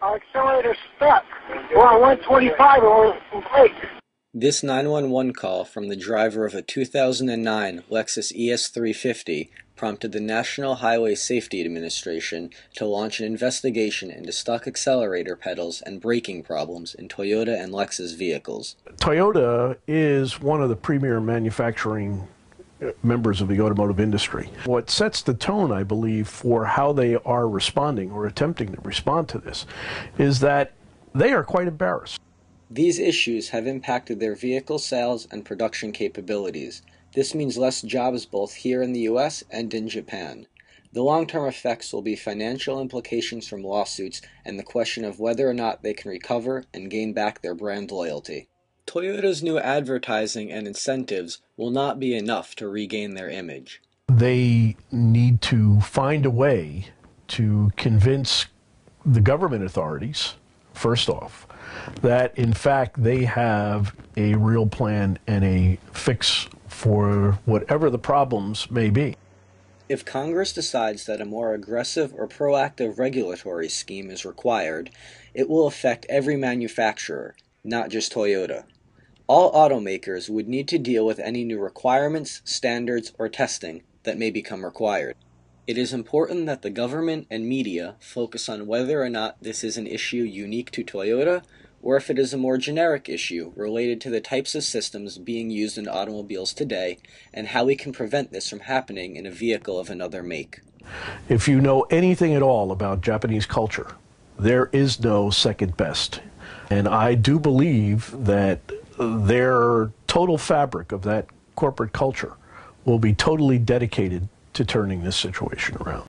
Our accelerator's stuck. We're on 125 and we're in place. This 911 call from the driver of a 2009 Lexus ES350 prompted the National Highway Safety Administration to launch an investigation into stuck accelerator pedals and braking problems in Toyota and Lexus vehicles. Toyota is one of the premier manufacturing members of the automotive industry. What sets the tone, I believe, for how they are responding or attempting to respond to this is that they are quite embarrassed. These issues have impacted their vehicle sales and production capabilities. This means less jobs both here in the US and in Japan. The long-term effects will be financial implications from lawsuits and the question of whether or not they can recover and gain back their brand loyalty. Toyota's new advertising and incentives will not be enough to regain their image. They need to find a way to convince the government authorities, first off, that in fact they have a real plan and a fix for whatever the problems may be. If Congress decides that a more aggressive or proactive regulatory scheme is required, it will affect every manufacturer, not just Toyota. All automakers would need to deal with any new requirements, standards, or testing that may become required. It is important that the government and media focus on whether or not this is an issue unique to Toyota, or if it is a more generic issue related to the types of systems being used in automobiles today and how we can prevent this from happening in a vehicle of another make. If you know anything at all about Japanese culture, there is no second best. And I do believe that their total fabric of that corporate culture will be totally dedicated to turning this situation around.